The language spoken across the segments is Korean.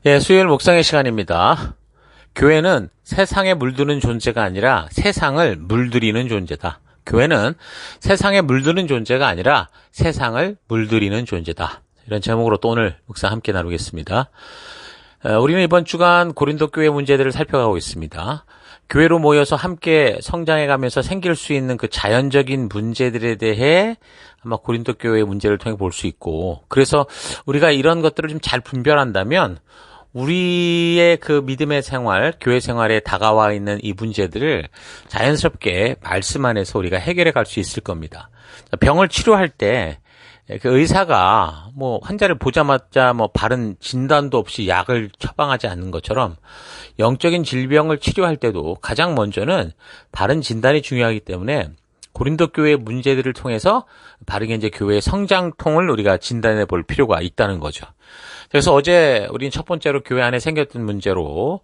예, 수요일 묵상의 시간입니다. 교회는 세상에 물드는 존재가 아니라 세상을 물들이는 존재다. 교회는 세상에 물드는 존재가 아니라 세상을 물들이는 존재다. 이런 제목으로 또 오늘 묵상 함께 나누겠습니다. 우리는 이번 주간 고린도 교회 문제들을 살펴가고 있습니다. 교회로 모여서 함께 성장해가면서 생길 수 있는 그 자연적인 문제들에 대해 아마 고린도 교회의 문제를 통해 볼 수 있고, 그래서 우리가 이런 것들을 좀 잘 분별한다면 우리의 그 믿음의 생활, 교회 생활에 다가와 있는 이 문제들을 자연스럽게 말씀 안에서 우리가 해결해 갈 수 있을 겁니다. 병을 치료할 때 그 의사가 환자를 보자마자 바른 진단도 없이 약을 처방하지 않는 것처럼 영적인 질병을 치료할 때도 가장 먼저는 바른 진단이 중요하기 때문에 고린도 교회의 문제들을 통해서 바르게 이제 교회의 성장통을 우리가 진단해 볼 필요가 있다는 거죠. 그래서 어제 우리는 첫 번째로 교회 안에 생겼던 문제로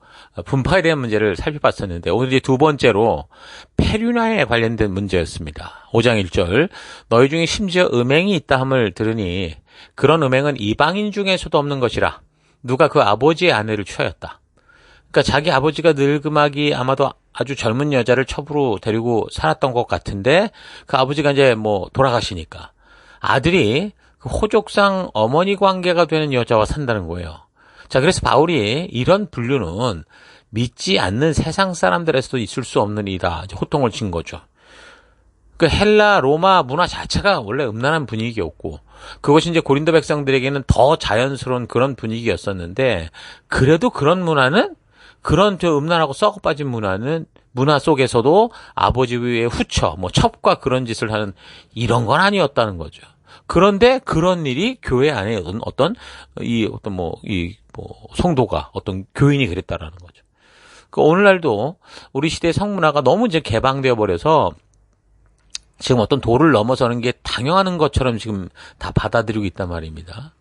분파에 대한 문제를 살펴봤었는데, 오늘 이제 두 번째로 폐륜화에 관련된 문제였습니다. 5장 1절, 너희 중에 심지어 음행이 있다 함을 들으니 그런 음행은 이방인 중에서도 없는 것이라. 누가 그 아버지의 아내를 취하였다. 그러니까 자기 아버지가 늙음하기 아마도 아주 젊은 여자를 첩으로 데리고 살았던 것 같은데, 그 아버지가 이제 돌아가시니까 아들이 그 호족상 어머니 관계가 되는 여자와 산다는 거예요. 자, 그래서 바울이 이런 분류는 믿지 않는 세상 사람들에서도 있을 수 없는 일이다, 호통을 친 거죠. 그 헬라 로마 문화 자체가 원래 음란한 분위기였고, 그것이 이제 고린도 백성들에게는 더 자연스러운 그런 분위기였었는데, 그래도 그런 문화는, 그런 음란하고 썩어 빠진 문화 속에서도 아버지의 후처, 첩과 그런 짓을 하는 이런 건 아니었다는 거죠. 그런데 그런 일이 교회 안에 성도가, 어떤 교인이 그랬다라는 거죠. 오늘날도 우리 시대의 성문화가 너무 이제 개방되어 버려서 지금 어떤 도를 넘어서는 게 당연한 것처럼 지금 다 받아들이고 있단 말입니다.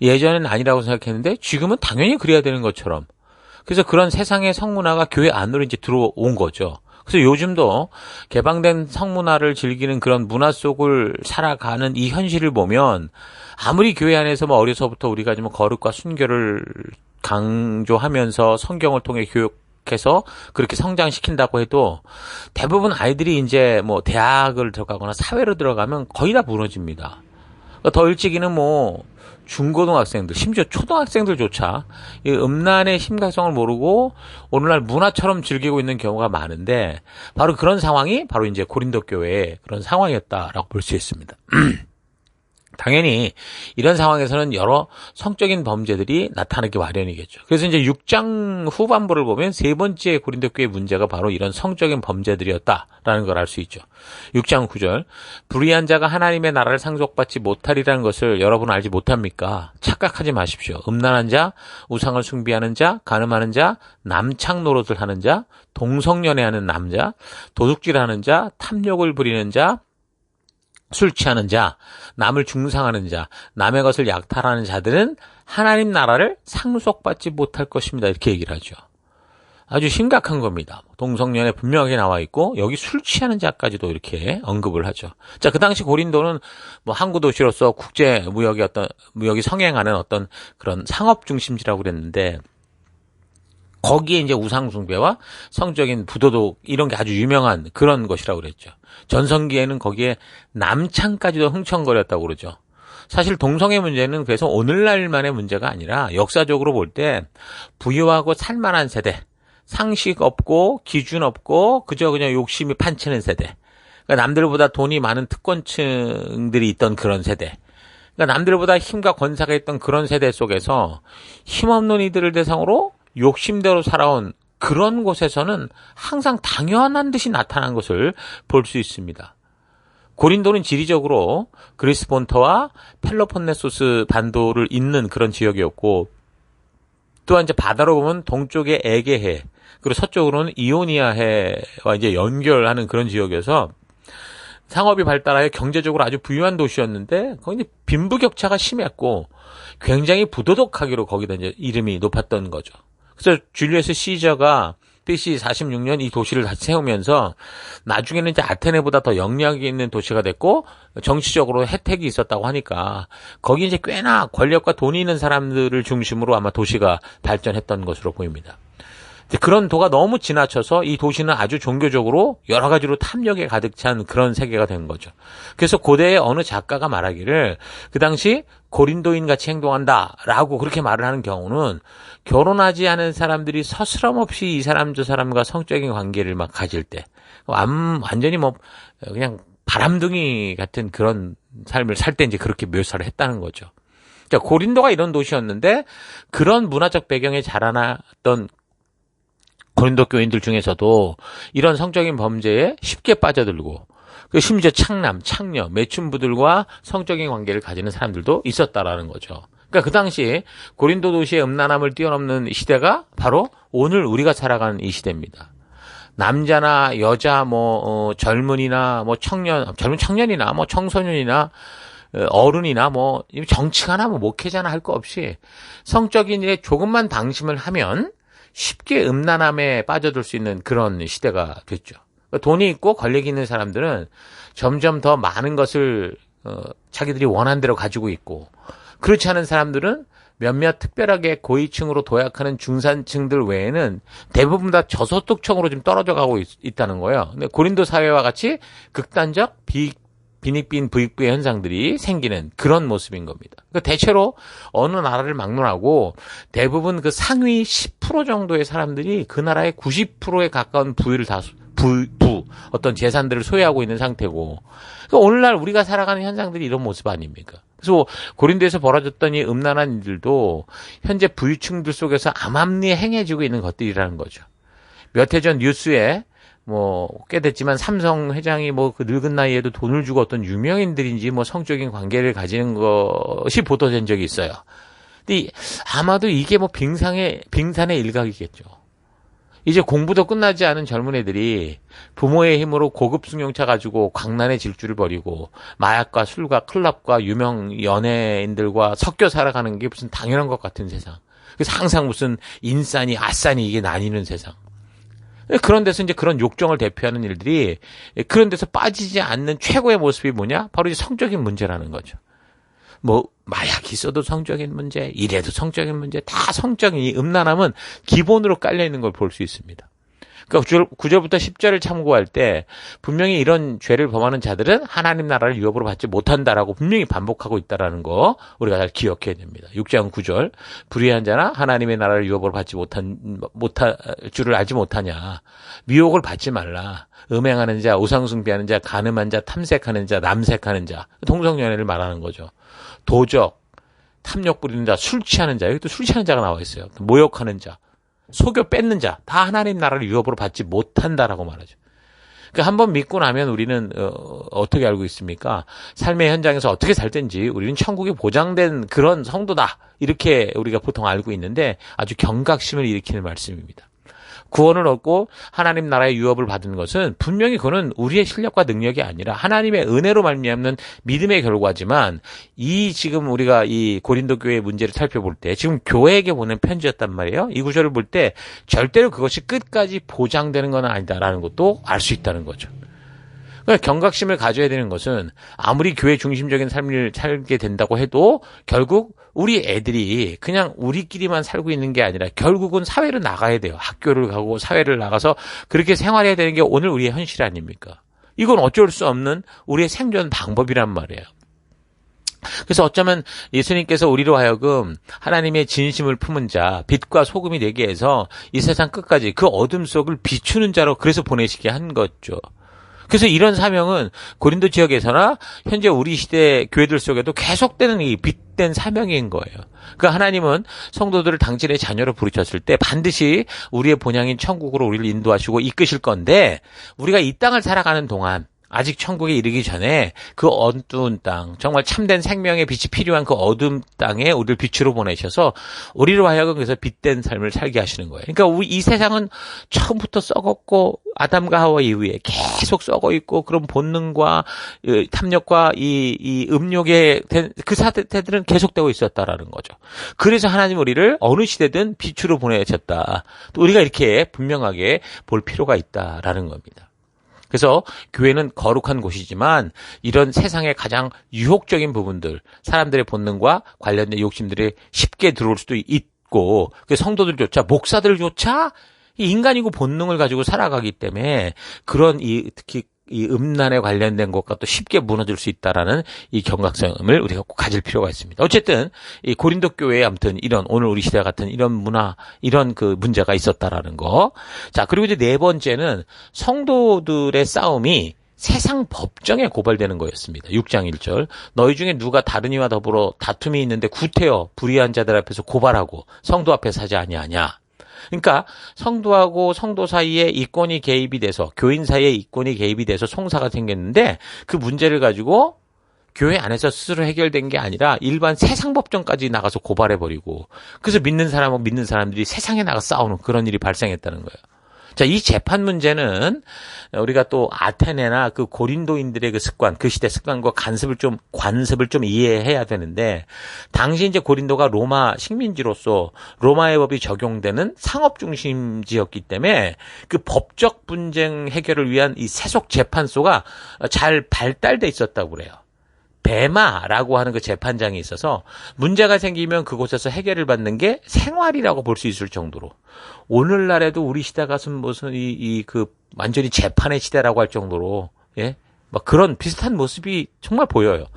예전에는 아니라고 생각했는데 지금은 당연히 그래야 되는 것처럼. 그래서 그런 세상의 성문화가 교회 안으로 이제 들어온 거죠. 그래서 요즘도 개방된 성문화를 즐기는 그런 문화 속을 살아가는 이 현실을 보면, 아무리 교회 안에서 어려서부터 우리가 좀 거룩과 순결을 강조하면서 성경을 통해 교육해서 그렇게 성장시킨다고 해도 대부분 아이들이 이제 대학을 들어가거나 사회로 들어가면 거의 다 무너집니다. 더 일찍이는 중고등학생들, 심지어 초등학생들조차 이 음란의 심각성을 모르고 오늘날 문화처럼 즐기고 있는 경우가 많은데, 바로 그런 상황이 바로 이제 고린도 교회의 그런 상황이었다라고 볼 수 있습니다. 당연히 이런 상황에서는 여러 성적인 범죄들이 나타나기 마련이겠죠. 그래서 이제 6장 후반부를 보면 세 번째 고린도 교회 문제가 바로 이런 성적인 범죄들이었다라는 걸 알 수 있죠. 6장 9절, 불의한 자가 하나님의 나라를 상속받지 못하리라는 것을 여러분 알지 못합니까? 착각하지 마십시오. 음란한 자, 우상을 숭배하는 자, 간음하는 자, 남창 노릇을 하는 자, 동성연애하는 남자, 도둑질하는 자, 탐욕을 부리는 자, 술 취하는 자, 남을 중상하는 자, 남의 것을 약탈하는 자들은 하나님 나라를 상속받지 못할 것입니다. 이렇게 얘기를 하죠. 아주 심각한 겁니다. 동성연애 분명하게 나와 있고, 여기 술 취하는 자까지도 이렇게 언급을 하죠. 자, 그 당시 고린도는 항구 도시로서 국제 무역이 성행하는 어떤 그런 상업 중심지라고 그랬는데, 거기에 이제 우상숭배와 성적인 부도덕 이런 게 아주 유명한 그런 것이라고 그랬죠. 전성기에는 거기에 남창까지도 흥청거렸다고 그러죠. 사실 동성애 문제는 그래서 오늘날만의 문제가 아니라 역사적으로 볼 때 부유하고 살만한 세대, 상식 없고 기준 없고 그냥 욕심이 판치는 세대, 그러니까 남들보다 돈이 많은 특권층들이 있던 그런 세대, 그러니까 남들보다 힘과 권세가 있던 그런 세대 속에서 힘없는 이들을 대상으로 욕심대로 살아온 그런 곳에서는 항상 당연한 듯이 나타난 것을 볼 수 있습니다. 고린도는 지리적으로 그리스 본토와 펠로폰네소스 반도를 잇는 그런 지역이었고, 또한 이제 바다로 보면 동쪽에 에게해, 그리고 서쪽으로는 이오니아해와 이제 연결하는 그런 지역이어서 상업이 발달하여 경제적으로 아주 부유한 도시였는데, 거기 이제 빈부격차가 심했고 굉장히 부도덕하기로 거기다 이제 이름이 높았던 거죠. 그래서 줄리어스 시저가 BC 46년 이 도시를 다시 세우면서 나중에는 이제 아테네보다 더 영향력이 있는 도시가 됐고 정치적으로 혜택이 있었다고 하니까 거기 이제 꽤나 권력과 돈이 있는 사람들을 중심으로 아마 도시가 발전했던 것으로 보입니다. 그런 도가 너무 지나쳐서 이 도시는 아주 종교적으로 여러 가지로 탐욕에 가득 찬 그런 세계가 된 거죠. 그래서 고대의 어느 작가가 말하기를 그 당시 고린도인 같이 행동한다라고 그렇게 말을 하는 경우는 결혼하지 않은 사람들이 서스럼 없이 이 사람 저 사람과 성적인 관계를 막 가질 때 완전히 뭐 그냥 바람둥이 같은 그런 삶을 살 때 이제 그렇게 묘사를 했다는 거죠. 자, 고린도가 이런 도시였는데 그런 문화적 배경에 자라났던 고린도 교인들 중에서도 이런 성적인 범죄에 쉽게 빠져들고 심지어 창남, 창녀, 매춘부들과 성적인 관계를 가지는 사람들도 있었다라는 거죠. 그러니까 그 당시 고린도 도시의 음란함을 뛰어넘는 시대가 바로 오늘 우리가 살아가는 이 시대입니다. 남자나 여자, 젊은이나 젊은 청년이나 청소년이나 어른이나 정치가나 목회자나 할 거 없이 성적인 일에 조금만 방심을 하면 쉽게 음란함에 빠져들 수 있는 그런 시대가 됐죠. 돈이 있고 권력이 있는 사람들은 점점 더 많은 것을 자기들이 원하는 대로 가지고 있고 그렇지 않은 사람들은 몇몇 특별하게 고위층으로 도약하는 중산층들 외에는 대부분 다 저소득층으로 좀 떨어져 가고 있다는 거예요. 근데 고린도 사회와 같이 극단적 빈익빈 부익부의 현상들이 생기는 그런 모습인 겁니다. 그러니까 대체로 어느 나라를 막론하고 대부분 그 상위 10% 정도의 사람들이 그 나라의 90%에 가까운 부유를 어떤 재산들을 소유하고 있는 상태고 그러니까 오늘날 우리가 살아가는 현상들이 이런 모습 아닙니까? 그래서 고린도에서 벌어졌던 이 음란한 일들도 현재 부유층들 속에서 암암리에 행해지고 있는 것들이라는 거죠. 몇 해 전 뉴스에 꽤 됐지만 삼성 회장이 그 늙은 나이에도 돈을 주고 어떤 유명인들인지 성적인 관계를 가지는 것이 보도된 적이 있어요. 근데 아마도 이게 빙산의 일각이겠죠. 이제 공부도 끝나지 않은 젊은 애들이 부모의 힘으로 고급 승용차 가지고 광란의 질주를 벌이고 마약과 술과 클럽과 유명 연예인들과 섞여 살아가는 게 무슨 당연한 것 같은 세상. 그래서 항상 무슨 인싸니 아싸니 이게 나뉘는 세상. 그런 데서 이제 그런 욕정을 대표하는 일들이 그런 데서 빠지지 않는 최고의 모습이 뭐냐? 바로 이제 성적인 문제라는 거죠. 마약이 있어도 성적인 문제, 이래도 성적인 문제, 다 성적인 이 음란함은 기본으로 깔려 있는 걸 볼 수 있습니다. 그러니까 9절부터 10절을 참고할 때 분명히 이런 죄를 범하는 자들은 하나님 나라를 유업으로 받지 못한다라고 분명히 반복하고 있다라는 거 우리가 잘 기억해야 됩니다. 6장 9절 불의한 자나 하나님의 나라를 유업으로 받지 못할 줄을 알지 못하냐. 미혹을 받지 말라. 음행하는 자, 우상숭배하는 자, 간음한 자, 탐색하는 자, 남색하는 자, 동성연애를 말하는 거죠. 도적, 탐욕 부리는 자, 술 취하는 자, 여기 또 술 취하는 자가 나와 있어요. 모욕하는 자, 속여 뺏는 자, 다 하나님 나라를 유업으로 받지 못한다라고 말하죠. 그러니까 한번 믿고 나면 우리는 어떻게 알고 있습니까? 삶의 현장에서 어떻게 살 텐지 우리는 천국이 보장된 그런 성도다. 이렇게 우리가 보통 알고 있는데 아주 경각심을 일으키는 말씀입니다. 구원을 얻고 하나님 나라의 유업을 받은 것은 분명히 그거는 우리의 실력과 능력이 아니라 하나님의 은혜로 말미암는 믿음의 결과지만 이 지금 우리가 이 고린도 교회의 문제를 살펴볼 때 지금 교회에게 보낸 편지였단 말이에요. 이 구절을 볼 때 절대로 그것이 끝까지 보장되는 건 아니다라는 것도 알 수 있다는 거죠. 그러니까 경각심을 가져야 되는 것은 아무리 교회 중심적인 삶을 살게 된다고 해도 결국 우리 애들이 그냥 우리끼리만 살고 있는 게 아니라 결국은 사회로 나가야 돼요. 학교를 가고 사회를 나가서 그렇게 생활해야 되는 게 오늘 우리의 현실 아닙니까? 이건 어쩔 수 없는 우리의 생존 방법이란 말이에요. 그래서 어쩌면 예수님께서 우리로 하여금 하나님의 진심을 품은 자, 빛과 소금이 되게 해서 이 세상 끝까지 그 어둠 속을 비추는 자로 그래서 보내시게 한 거죠. 그래서 이런 사명은 고린도 지역에서나 현재 우리 시대 교회들 속에도 계속되는 이 빛된 사명인 거예요. 그러니까 하나님은 성도들을 당신의 자녀로 부르셨을 때 반드시 우리의 본향인 천국으로 우리를 인도하시고 이끄실 건데 우리가 이 땅을 살아가는 동안 아직 천국에 이르기 전에 그 어두운 땅, 정말 참된 생명의 빛이 필요한 그 어두운 땅에 우리를 빛으로 보내셔서 우리로 하여금 그래서 빛된 삶을 살게 하시는 거예요. 그러니까 이 세상은 처음부터 썩었고 아담과 하와 이후에 계속 썩어 있고 그런 본능과 탐욕과 이 음욕의 그 사태들은 계속되고 있었다라는 거죠. 그래서 하나님 우리를 어느 시대든 빛으로 보내셨다. 또 우리가 이렇게 분명하게 볼 필요가 있다라는 겁니다. 그래서 교회는 거룩한 곳이지만 이런 세상의 가장 유혹적인 부분들, 사람들의 본능과 관련된 욕심들이 쉽게 들어올 수도 있고, 성도들조차, 목사들조차 인간이고 본능을 가지고 살아가기 때문에 그런 특히 이 음란에 관련된 것과 또 쉽게 무너질 수 있다라는 이 경각심을 우리가 꼭 가질 필요가 있습니다. 어쨌든 이 고린도 교회에 아무튼 이런 오늘 우리 시대 같은 이런 문화, 이런 그 문제가 있었다라는 거. 자, 그리고 이제 네 번째는 성도들의 싸움이 세상 법정에 고발되는 거였습니다. 6장 1절. 너희 중에 누가 다른 이와 더불어 다툼이 있는데 구태여 불의한 자들 앞에서 고발하고 성도 앞에 서지 아니하냐. 그러니까 성도하고 성도 사이에 이권이 개입이 돼서 교인 사이에 이권이 개입이 돼서 송사가 생겼는데 그 문제를 가지고 교회 안에서 스스로 해결된 게 아니라 일반 세상 법정까지 나가서 고발해버리고 그래서 믿는 사람하고 믿는 사람들이 세상에 나가 싸우는 그런 일이 발생했다는 거예요. 자, 이 재판 문제는 우리가 또 아테네나 그 고린도인들의 그 습관, 그 시대 습관과 관습을 좀 이해해야 되는데, 당시 이제 고린도가 로마 식민지로서 로마의 법이 적용되는 상업 중심지였기 때문에 그 법적 분쟁 해결을 위한 이 세속 재판소가 잘 발달돼 있었다고 그래요. 베마라고 하는 그 재판장이 있어서 문제가 생기면 그곳에서 해결을 받는 게 생활이라고 볼 수 있을 정도로 오늘날에도 우리 시대 가서 무슨 완전히 재판의 시대라고 할 정도로 막 그런 비슷한 모습이 정말 보여요.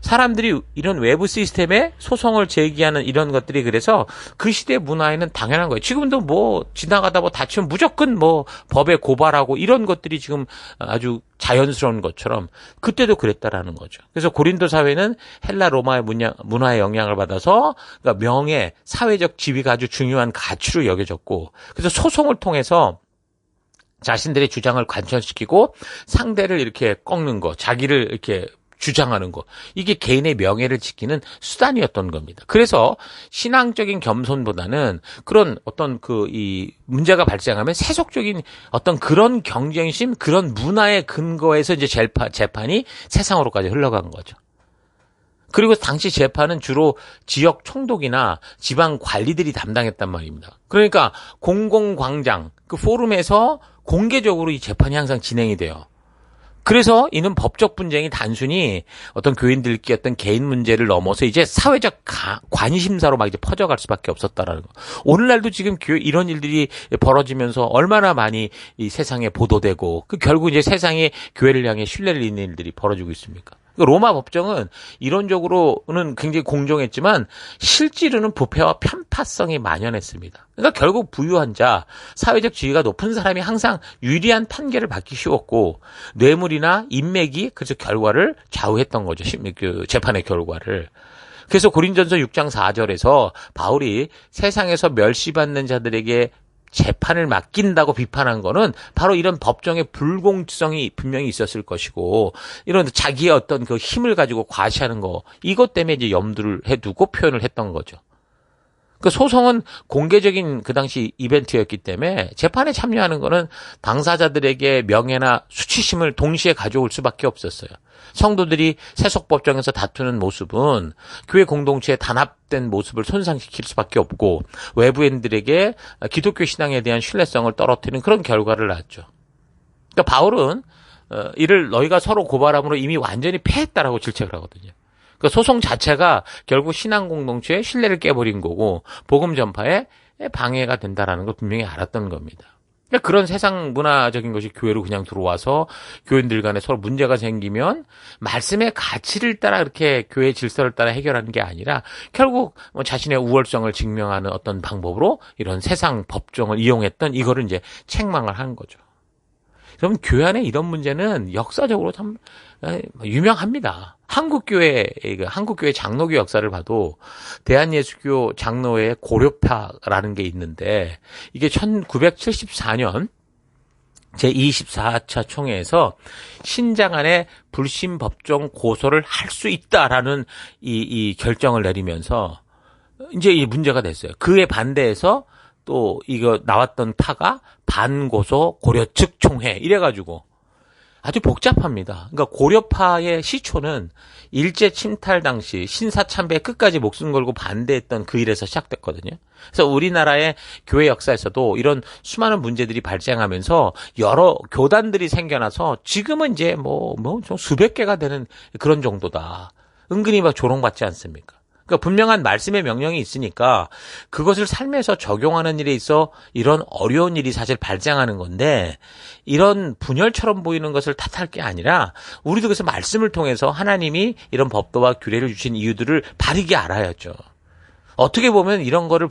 사람들이 이런 외부 시스템에 소송을 제기하는 이런 것들이 그래서 그 시대 문화에는 당연한 거예요. 지금도 뭐 지나가다 뭐 다치면 무조건 뭐 법에 고발하고 이런 것들이 지금 아주 자연스러운 것처럼 그때도 그랬다라는 거죠. 그래서 고린도 사회는 헬라 로마의 문화의 영향을 받아서 그러니까 명예, 사회적 지위가 아주 중요한 가치로 여겨졌고 그래서 소송을 통해서 자신들의 주장을 관철시키고 상대를 이렇게 꺾는 거, 자기를 이렇게 주장하는 거. 이게 개인의 명예를 지키는 수단이었던 겁니다. 그래서 신앙적인 겸손보다는 그런 어떤 이 문제가 발생하면 세속적인 어떤 그런 경쟁심, 그런 문화의 근거에서 이제 재판이 세상으로까지 흘러간 거죠. 그리고 당시 재판은 주로 지역 총독이나 지방 관리들이 담당했단 말입니다. 그러니까 공공광장, 그 포럼에서 공개적으로 이 재판이 항상 진행이 돼요. 그래서 이는 법적 분쟁이 단순히 어떤 교인들끼리 어떤 개인 문제를 넘어서 이제 사회적 관심사로 막 이제 퍼져갈 수밖에 없었다라는 거. 오늘날도 지금 이런 일들이 벌어지면서 얼마나 많이 이 세상에 보도되고 결국 이제 세상에 교회를 향해 신뢰를 잇는 일들이 벌어지고 있습니까? 로마 법정은 이론적으로는 굉장히 공정했지만 실제로는 부패와 편파성이 만연했습니다. 그러니까 결국 부유한 자, 사회적 지위가 높은 사람이 항상 유리한 판결을 받기 쉬웠고 뇌물이나 인맥이 그래서 결과를 좌우했던 거죠. 그 재판의 결과를. 그래서 고린전서 6장 4절에서 바울이 세상에서 멸시받는 자들에게 재판을 맡긴다고 비판한 거는 바로 이런 법정의 불공정성이 분명히 있었을 것이고 이런 자기의 어떤 그 힘을 가지고 과시하는 거 이것 때문에 이제 염두를 해두고 표현을 했던 거죠. 그 소송은 공개적인 그 당시 이벤트였기 때문에 재판에 참여하는 거는 당사자들에게 명예나 수치심을 동시에 가져올 수밖에 없었어요. 성도들이 세속법정에서 다투는 모습은 교회 공동체에 단합된 모습을 손상시킬 수밖에 없고 외부인들에게 기독교 신앙에 대한 신뢰성을 떨어뜨리는 그런 결과를 낳았죠. 그러니까 바울은 이를 너희가 서로 고발함으로 이미 완전히 패했다라고 질책을 하거든요. 그 소송 자체가 결국 신앙 공동체의 신뢰를 깨버린 거고 복음 전파에 방해가 된다라는 걸 분명히 알았던 겁니다. 그러니까 그런 세상 문화적인 것이 교회로 그냥 들어와서 교인들 간에 서로 문제가 생기면 말씀의 가치를 따라 이렇게 교회 질서를 따라 해결하는 게 아니라 결국 자신의 우월성을 증명하는 어떤 방법으로 이런 세상 법정을 이용했던 이거를 이제 책망을 한 거죠. 그러면 교회 안에 이런 문제는 역사적으로 참 유명합니다. 한국교회 장로교 역사를 봐도 대한예수교 장로회 고려파라는 게 있는데 이게 1974년 제24차 총회에서 신장안의 불신 법정 고소를 할 수 있다라는 이 결정을 내리면서 이제 이 문제가 됐어요. 그에 반대해서 또 이거 나왔던 타가 반고소 고려 측 총회 이래가지고 아주 복잡합니다. 그러니까 고려파의 시초는 일제 침탈 당시 신사참배에 끝까지 목숨 걸고 반대했던 그 일에서 시작됐거든요. 그래서 우리나라의 교회 역사에서도 이런 수많은 문제들이 발생하면서 여러 교단들이 생겨나서 지금은 이제 좀 수백 개가 되는 그런 정도다. 은근히 막 조롱받지 않습니까? 그러니까 분명한 말씀의 명령이 있으니까 그것을 삶에서 적용하는 일에 있어 이런 어려운 일이 사실 발생하는 건데 이런 분열처럼 보이는 것을 탓할 게 아니라 우리도 그래서 말씀을 통해서 하나님이 이런 법도와 규례를 주신 이유들을 바르게 알아야죠. 어떻게 보면 이런 거를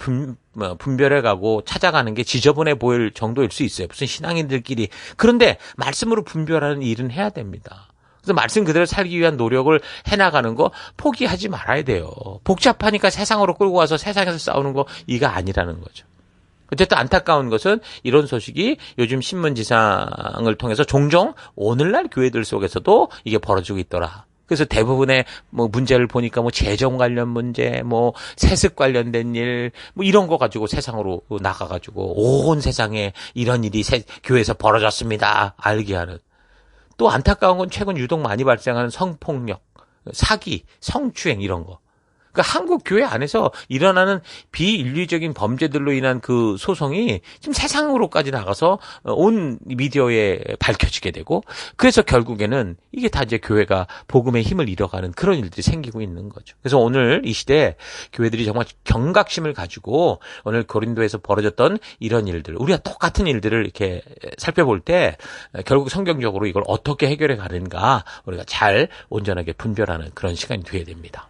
분별해가고 찾아가는 게 지저분해 보일 정도일 수 있어요. 무슨 신앙인들끼리. 그런데 말씀으로 분별하는 일은 해야 됩니다. 그래서 말씀 그대로 살기 위한 노력을 해나가는 거 포기하지 말아야 돼요. 복잡하니까 세상으로 끌고 와서 세상에서 싸우는 거 이거 아니라는 거죠. 어쨌든 안타까운 것은 이런 소식이 요즘 신문지상을 통해서 종종 오늘날 교회들 속에서도 이게 벌어지고 있더라. 그래서 대부분의 문제를 보니까 재정 관련 문제, 세습 관련된 일, 이런 거 가지고 세상으로 나가가지고 온 세상에 이런 일이 교회에서 벌어졌습니다. 알게 하는. 또 안타까운 건 최근 유독 많이 발생하는 성폭력, 사기, 성추행 이런 거. 그러니까 한국 교회 안에서 일어나는 비인류적인 범죄들로 인한 그 소송이 지금 세상으로까지 나가서 온 미디어에 밝혀지게 되고 그래서 결국에는 이게 다 이제 교회가 복음의 힘을 잃어가는 그런 일들이 생기고 있는 거죠. 그래서 오늘 이 시대에 교회들이 정말 경각심을 가지고 오늘 고린도에서 벌어졌던 이런 일들, 우리가 똑같은 일들을 이렇게 살펴볼 때 결국 성경적으로 이걸 어떻게 해결해 가는가 우리가 잘 온전하게 분별하는 그런 시간이 되어야 됩니다.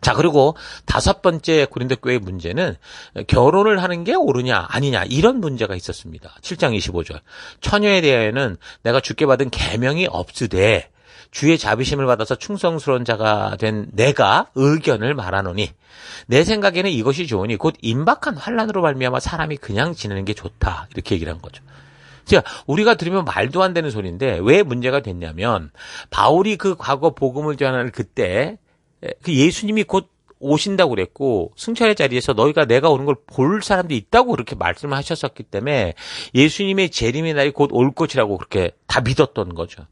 자, 그리고 다섯 번째 고린도 교회의 문제는 결혼을 하는 게 옳으냐 아니냐 이런 문제가 있었습니다. 7장 25절. 처녀에 대하여는 내가 주께 받은 계명이 없으되 주의 자비심을 받아서 충성스러운 자가 된 내가 의견을 말하노니 내 생각에는 이것이 좋으니 곧 임박한 환난으로 말미암아 사람이 그냥 지내는 게 좋다. 이렇게 얘기를 한 거죠. 자, 우리가 들으면 말도 안 되는 소리인데 왜 문제가 됐냐면 바울이 그 과거 복음을 전하는 그때 그 예수님이 곧 오신다고 그랬고 승천의 자리에서 너희가 내가 오는 걸 볼 사람도 있다고 그렇게 말씀을 하셨었기 때문에 예수님의 재림의 날이 곧 올 것이라고 그렇게 다 믿었던 거죠.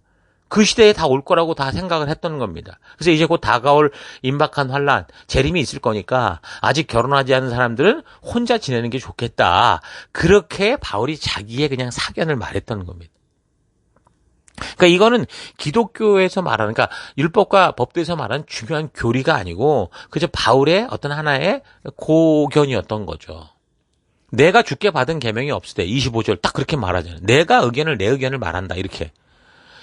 그 시대에 다 올 거라고 다 생각을 했던 겁니다. 그래서 이제 곧 다가올 임박한 환난, 재림이 있을 거니까 아직 결혼하지 않은 사람들은 혼자 지내는 게 좋겠다. 그렇게 바울이 자기의 그냥 사견을 말했던 겁니다. 그러니까 이거는 기독교에서 말하는, 그러니까 율법과 법도에서 말하는 중요한 교리가 아니고 그저 바울의 어떤 하나의 고견이었던 거죠. 내가 주께 받은 계명이 없으되 25절 딱 그렇게 말하잖아요. 내가 내 의견을 말한다 이렇게.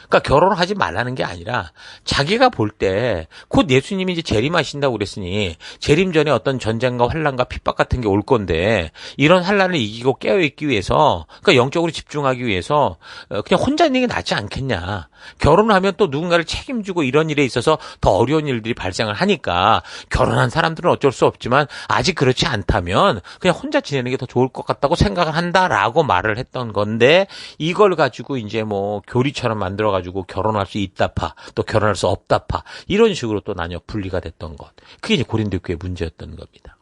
그러니까 결혼을 하지 말라는 게 아니라 자기가 볼 때 곧 예수님이 이제 재림하신다고 그랬으니 재림 전에 어떤 전쟁과 환난과 핍박 같은 게 올 건데 이런 환난을 이기고 깨어있기 위해서 그러니까 영적으로 집중하기 위해서 그냥 혼자 있는 게 낫지 않겠냐. 결혼을 하면 또 누군가를 책임지고 이런 일에 있어서 더 어려운 일들이 발생을 하니까 결혼한 사람들은 어쩔 수 없지만 아직 그렇지 않다면 그냥 혼자 지내는 게 더 좋을 것 같다고 생각을 한다라고 말을 했던 건데 이걸 가지고 이제 교리처럼 만들어가지고 결혼할 수 있다파 또 결혼할 수 없다파 이런 식으로 또 나뉘어 분리가 됐던 것. 그게 이제 고린도 교회의 문제였던 겁니다.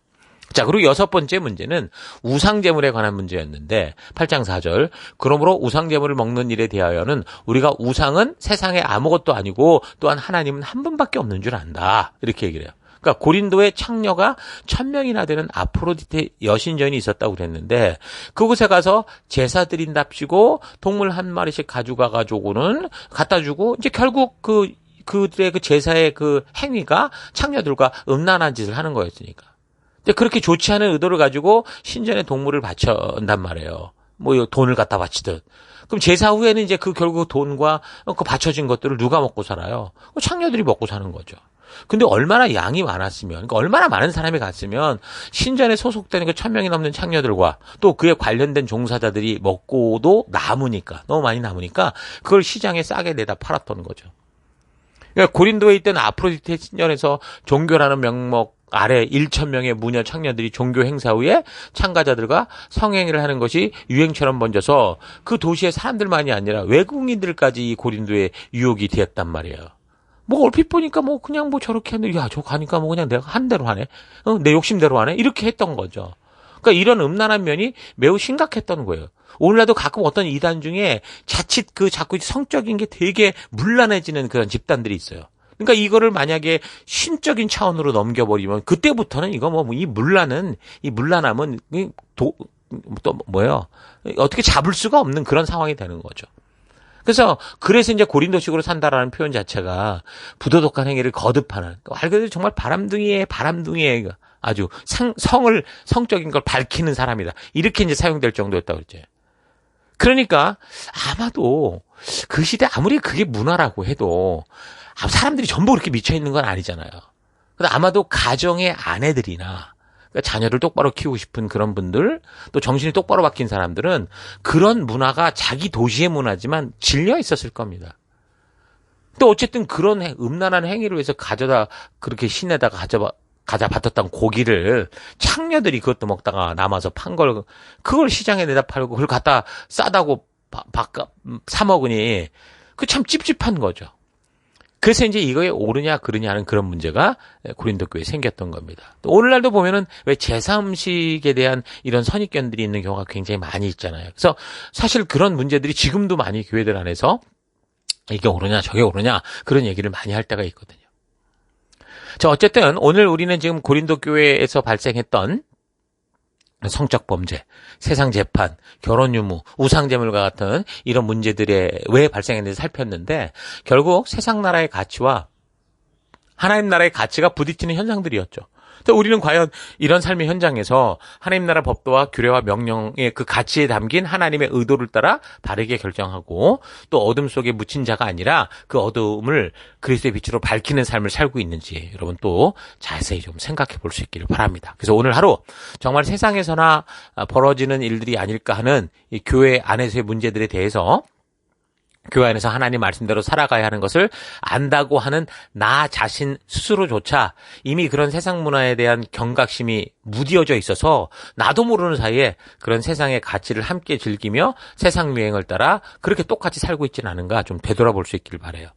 자, 그리고 여섯 번째 문제는 우상제물에 관한 문제였는데 8장 4절 그러므로 우상제물을 먹는 일에 대하여는 우리가 우상은 세상에 아무것도 아니고 또한 하나님은 한 분밖에 없는 줄 안다. 이렇게 얘기를 해요. 그러니까 고린도의 창녀가 1000명이나 되는 아프로디테 여신전이 있었다고 그랬는데 그곳에 가서 제사 드린답시고 동물 한 마리씩 가져가가지고는 갖다 주고 이제 결국 그들의 그 제사의 그 행위가 창녀들과 음란한 짓을 하는 거였으니까. 그렇게 좋지 않은 의도를 가지고 신전에 동물을 바쳐온단 말이에요. 돈을 갖다 바치듯. 그럼 제사 후에는 이제 결국 돈과 그 바쳐진 것들을 누가 먹고 살아요? 창녀들이 먹고 사는 거죠. 근데 얼마나 양이 많았으면, 그러니까 얼마나 많은 사람이 갔으면 신전에 소속되는 그 1000명이 넘는 창녀들과 또 그에 관련된 종사자들이 먹고도 너무 많이 남으니까 그걸 시장에 싸게 내다 팔았던 거죠. 그러니까 고린도에 있던 아프로디테 신전에서 종교라는 명목 아래 1,000명의 무녀 창녀들이 종교 행사 후에 참가자들과 성행위를 하는 것이 유행처럼 번져서 그 도시의 사람들만이 아니라 외국인들까지 이 고린도에 유혹이 되었단 말이에요. 뭐 얼핏 보니까 뭐 그냥 뭐 저렇게 하는데 야, 저 가니까 뭐 그냥 내가 한 대로 하네. 내 욕심대로 하네. 이렇게 했던 거죠. 그러니까 이런 음란한 면이 매우 심각했던 거예요. 오늘날도 가끔 어떤 이단 중에 자칫 자꾸 성적인 게 되게 문란해지는 그런 집단들이 있어요. 그러니까 이거를 만약에 신적인 차원으로 넘겨버리면 그때부터는 이거 뭐 이 문란함은 또 뭐예요? 어떻게 잡을 수가 없는 그런 상황이 되는 거죠. 그래서 이제 고린도식으로 산다라는 표현 자체가 부도덕한 행위를 거듭하는 말 그대로 정말 바람둥이의 아주 성적인 걸 밝히는 사람이다. 이렇게 이제 사용될 정도였다고 그랬죠. 그러니까 아마도 그 시대 아무리 그게 문화라고 해도 사람들이 전부 그렇게 미쳐있는 건 아니잖아요. 근데 아마도 가정의 아내들이나 그러니까 자녀를 똑바로 키우고 싶은 그런 분들, 또 정신이 똑바로 박힌 사람들은 그런 문화가 자기 도시의 문화지만 질려 있었을 겁니다. 또 어쨌든 그런 음란한 행위를 위해서 그렇게 시내다가 가져받았던 고기를 창녀들이 그것도 먹다가 남아서 그걸 시장에 내다 팔고 그걸 갖다 싸다고 사 먹으니 그 참 찝찝한 거죠. 그래서 이제 이거에 옳으냐 그르냐 하는 그런 문제가 고린도 교회에 생겼던 겁니다. 또 오늘날도 보면은 왜 제사음식에 대한 이런 선입견들이 있는 경우가 굉장히 많이 있잖아요. 그래서 사실 그런 문제들이 지금도 많이 교회들 안에서 이게 옳으냐 저게 옳으냐 그런 얘기를 많이 할 때가 있거든요. 자, 어쨌든 오늘 우리는 지금 고린도 교회에서 발생했던 성적 범죄, 세상 재판, 결혼 유무, 우상 제물과 같은 이런 문제들에 왜 발생했는지 살폈는데 결국 세상 나라의 가치와 하나님 나라의 가치가 부딪히는 현상들이었죠. 우리는 과연 이런 삶의 현장에서 하나님 나라 법도와 규례와 명령의 그 가치에 담긴 하나님의 의도를 따라 바르게 결정하고 또 어둠 속에 묻힌 자가 아니라 그 어둠을 그리스도의 빛으로 밝히는 삶을 살고 있는지 여러분 또 자세히 좀 생각해 볼 수 있기를 바랍니다. 그래서 오늘 하루 정말 세상에서나 벌어지는 일들이 아닐까 하는 이 교회 안에서의 문제들에 대해서 교회 안에서 하나님 말씀대로 살아가야 하는 것을 안다고 하는 나 자신 스스로조차 이미 그런 세상 문화에 대한 경각심이 무디어져 있어서 나도 모르는 사이에 그런 세상의 가치를 함께 즐기며 세상 유행을 따라 그렇게 똑같이 살고 있지는 않은가 좀 되돌아볼 수 있기를 바라요.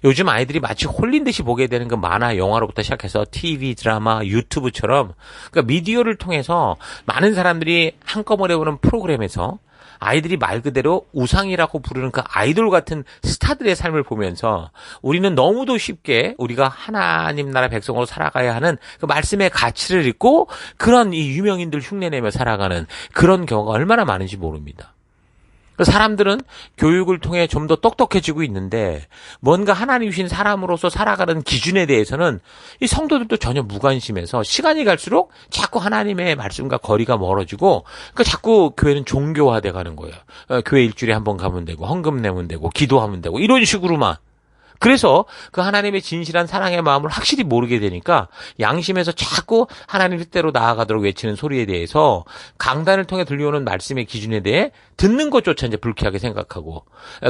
요즘 아이들이 마치 홀린 듯이 보게 되는 그 만화, 영화로부터 시작해서 TV, 드라마, 유튜브처럼 그러니까 미디어를 통해서 많은 사람들이 한꺼번에 보는 프로그램에서 아이들이 말 그대로 우상이라고 부르는 그 아이돌 같은 스타들의 삶을 보면서 우리는 너무도 쉽게 우리가 하나님 나라 백성으로 살아가야 하는 그 말씀의 가치를 잊고 그런 이 유명인들 흉내내며 살아가는 그런 경우가 얼마나 많은지 모릅니다. 사람들은 교육을 통해 좀 더 똑똑해지고 있는데 뭔가 하나님 주신 사람으로서 살아가는 기준에 대해서는 이 성도들도 전혀 무관심해서 시간이 갈수록 자꾸 하나님의 말씀과 거리가 멀어지고 그러니까 자꾸 교회는 종교화돼 가는 거예요. 교회 일주일에 한 번 가면 되고 헌금 내면 되고 기도하면 되고 이런 식으로만. 그래서 그 하나님의 진실한 사랑의 마음을 확실히 모르게 되니까 양심에서 자꾸 하나님 뜻대로 나아가도록 외치는 소리에 대해서 강단을 통해 들려오는 말씀의 기준에 대해 듣는 것조차 이제 불쾌하게 생각하고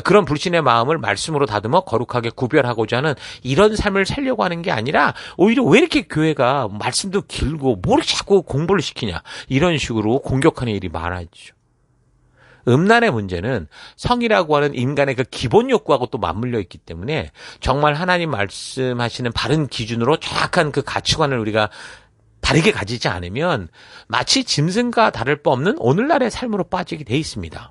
그런 불신의 마음을 말씀으로 다듬어 거룩하게 구별하고자 하는 이런 삶을 살려고 하는 게 아니라 오히려 왜 이렇게 교회가 말씀도 길고 뭘 자꾸 공부를 시키냐 이런 식으로 공격하는 일이 많아지죠. 음란의 문제는 성이라고 하는 인간의 그 기본 욕구하고 또 맞물려 있기 때문에 정말 하나님 말씀하시는 바른 기준으로 정확한 그 가치관을 우리가 바르게 가지지 않으면 마치 짐승과 다를 바 없는 오늘날의 삶으로 빠지게 돼 있습니다.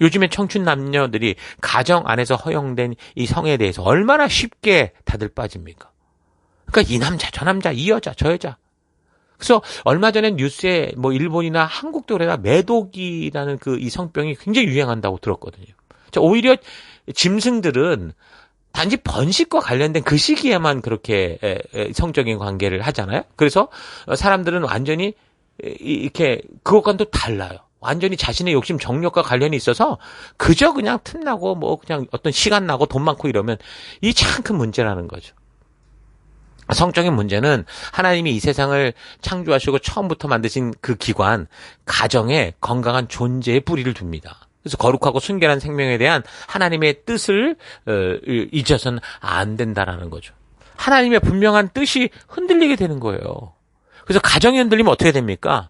요즘에 청춘 남녀들이 가정 안에서 허용된 이 성에 대해서 얼마나 쉽게 다들 빠집니까? 그러니까 이 남자, 저 남자, 이 여자, 저 여자. 그래서 얼마 전에 뉴스에 뭐 일본이나 한국도 그래나 매독이라는 그 이 성병이 굉장히 유행한다고 들었거든요. 오히려 짐승들은 단지 번식과 관련된 그 시기에만 그렇게 성적인 관계를 하잖아요. 그래서 사람들은 완전히 이렇게 그것과는 또 달라요. 완전히 자신의 욕심 정력과 관련이 있어서 그저 그냥 틈나고 뭐 그냥 어떤 시간 나고 돈 많고 이러면 이 참 큰 문제라는 거죠. 성적인 문제는 하나님이 이 세상을 창조하시고 처음부터 만드신 그 기관, 가정에 건강한 존재의 뿌리를 둡니다. 그래서 거룩하고 순결한 생명에 대한 하나님의 뜻을 잊어서는 안 된다라는 거죠. 하나님의 분명한 뜻이 흔들리게 되는 거예요. 그래서 가정이 흔들리면 어떻게 됩니까?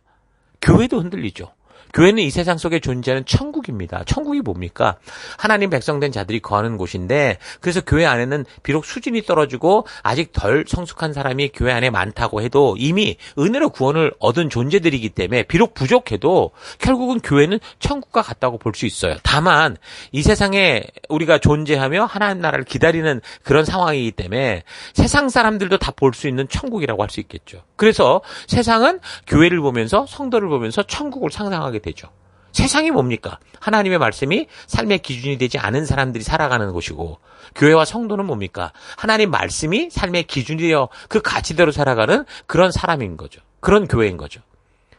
교회도 흔들리죠. 교회는 이 세상 속에 존재하는 천국입니다. 천국이 뭡니까? 하나님 백성된 자들이 거하는 곳인데, 그래서 교회 안에는 비록 수준이 떨어지고 아직 덜 성숙한 사람이 교회 안에 많다고 해도 이미 은혜로 구원을 얻은 존재들이기 때문에 비록 부족해도 결국은 교회는 천국과 같다고 볼 수 있어요. 다만 이 세상에 우리가 존재하며 하나님 나라를 기다리는 그런 상황이기 때문에 세상 사람들도 다 볼 수 있는 천국이라고 할 수 있겠죠. 그래서 세상은 교회를 보면서, 성도를 보면서 천국을 상상하게 되죠. 세상이 뭡니까? 하나님의 말씀이 삶의 기준이 되지 않은 사람들이 살아가는 곳이고, 교회와 성도는 뭡니까? 하나님 말씀이 삶의 기준이 되어 그 가치대로 살아가는 그런 사람인 거죠. 그런 교회인 거죠.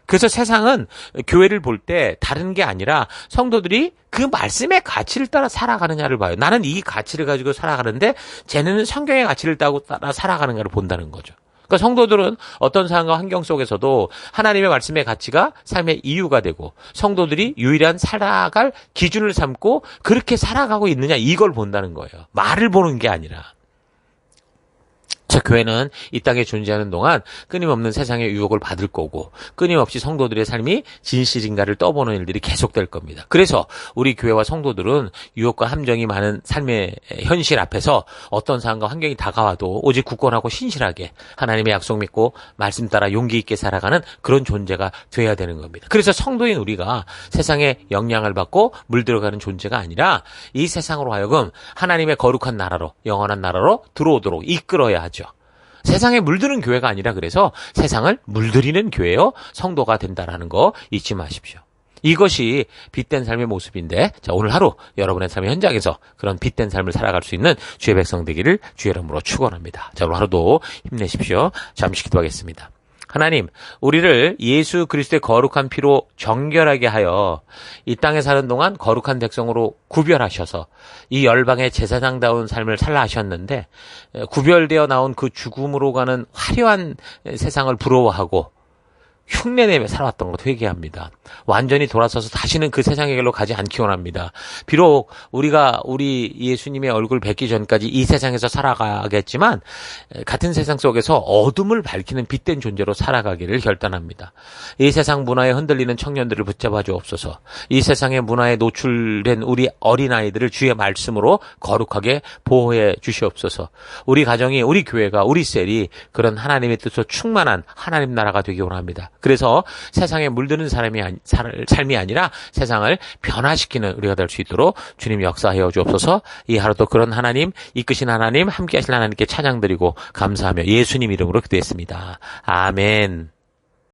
그래서 세상은 교회를 볼 때 다른 게 아니라 성도들이 그 말씀의 가치를 따라 살아가느냐를 봐요. 나는 이 가치를 가지고 살아가는데 쟤네는 성경의 가치를 따라 살아가는가를 본다는 거죠. 그러니까 성도들은 어떤 상황과 환경 속에서도 하나님의 말씀의 가치가 삶의 이유가 되고, 성도들이 유일한 살아갈 기준을 삼고 그렇게 살아가고 있느냐, 이걸 본다는 거예요. 말을 보는 게 아니라. 자, 교회는 이 땅에 존재하는 동안 끊임없는 세상의 유혹을 받을 거고, 끊임없이 성도들의 삶이 진실인가를 떠보는 일들이 계속될 겁니다. 그래서 우리 교회와 성도들은 유혹과 함정이 많은 삶의 현실 앞에서 어떤 상황과 환경이 다가와도 오직 굳건하고 신실하게 하나님의 약속 믿고 말씀 따라 용기 있게 살아가는 그런 존재가 돼야 되는 겁니다. 그래서 성도인 우리가 세상의 영향을 받고 물들어가는 존재가 아니라 이 세상으로 하여금 하나님의 거룩한 나라로, 영원한 나라로 들어오도록 이끌어야 하죠. 세상에 물드는 교회가 아니라 그래서 세상을 물들이는 교회요 성도가 된다라는 거 잊지 마십시오. 이것이 빛된 삶의 모습인데, 자, 오늘 하루 여러분의 삶의 현장에서 그런 빛된 삶을 살아갈 수 있는 주의 백성 되기를 주의 이름으로 축원합니다. 자, 오늘 하루도 힘내십시오. 잠시 기도하겠습니다. 하나님, 우리를 예수 그리스도의 거룩한 피로 정결하게 하여 이 땅에 사는 동안 거룩한 백성으로 구별하셔서 이 열방의 제사장다운 삶을 살라 하셨는데, 구별되어 나온 그 죽음으로 가는 화려한 세상을 부러워하고 흉내내며 살아왔던 것 회개합니다. 완전히 돌아서서 다시는 그 세상의 길로 가지 않기 원합니다. 비록 우리가 우리 예수님의 얼굴 뵙기 전까지 이 세상에서 살아가겠지만 같은 세상 속에서 어둠을 밝히는 빛된 존재로 살아가기를 결단합니다. 이 세상 문화에 흔들리는 청년들을 붙잡아 주옵소서. 이 세상의 문화에 노출된 우리 어린아이들을 주의 말씀으로 거룩하게 보호해 주시옵소서. 우리 가정이, 우리 교회가, 우리 셀이 그런 하나님의 뜻으로 충만한 하나님 나라가 되기 원합니다. 그래서 세상에 물드는 삶이 아니라 세상을 변화시키는 우리가 될 수 있도록 주님 역사하여 주옵소서. 이 하루도 그런 하나님, 이끄신 하나님, 함께 하실 하나님께 찬양드리고 감사하며 예수님 이름으로 기도했습니다. 아멘.